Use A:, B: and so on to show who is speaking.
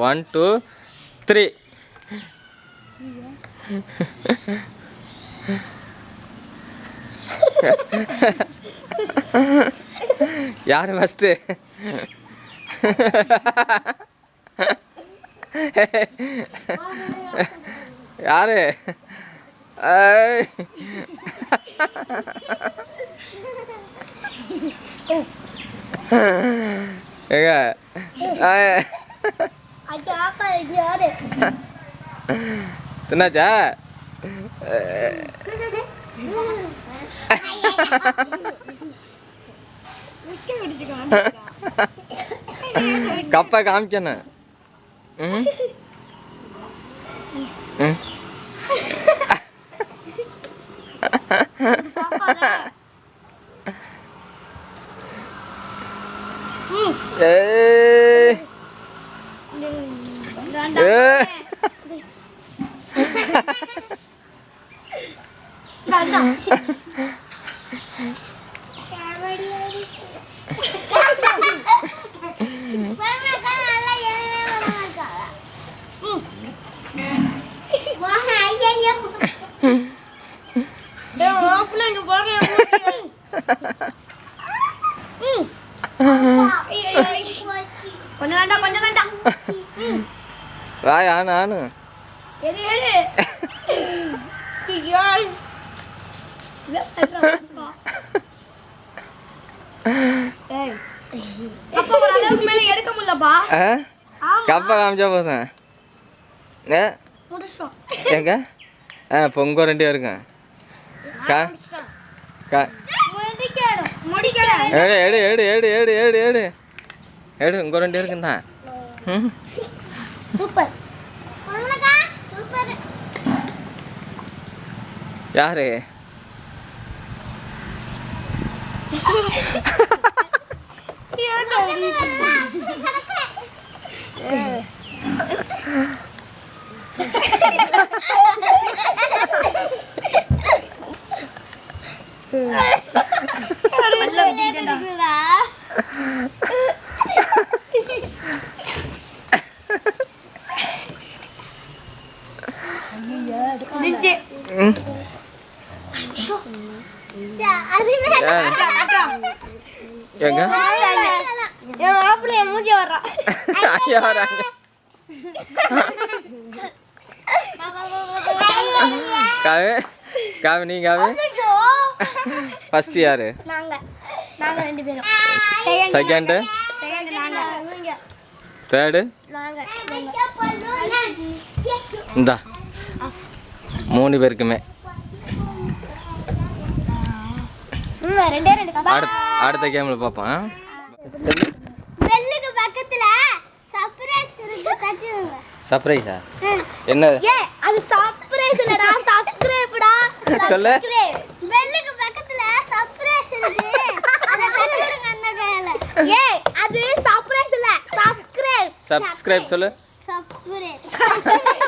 A: 1 2 3 யார் ஃபர்ஸ்ட் யாரு தின்னாச்சா கப்பை காமிக்கணும் வாயா நானு கப்பை காமிச்சா போதும் எங்க பொங்க 2 பேருங்க எடு எடு எடு எடு எடு எடு எடு எடு இங்க 2 இருக்குண்ணா
B: சூப்பர்
A: யாரு எங்க காவே காவே நீ காவே ஃபர்ஸ்ட் யாரு
B: நாங்க 2 பேரும்
A: செகண்ட்
B: நாங்க
A: தேர்ட்
B: நாங்க
A: இந்தா 3 பேருக்குமே அடுத்த கேம்ல பாப்போம்
B: பெல்லுக்கு பக்கத்துல சர்ப்ரைஸ் இருக்கு தட்டுங்க
A: சர்ப்ரைஸா என்னது
B: ஏய் அது சர்ப்ரைஸ் இல்லடா சப்ஸ்கிரைப்டா
A: சொல்லு
B: பெல்லுக்கு பக்கத்துல சர்ப்ரைஸ் இருக்கு அத தட்டுங்க அந்த கையில ஏய் அது சர்ப்ரைஸ் இல்ல சப்ஸ்கிரைப்
A: சப்ஸ்கிரைப் சொல்லு
B: சப்ஸ்கிரைப்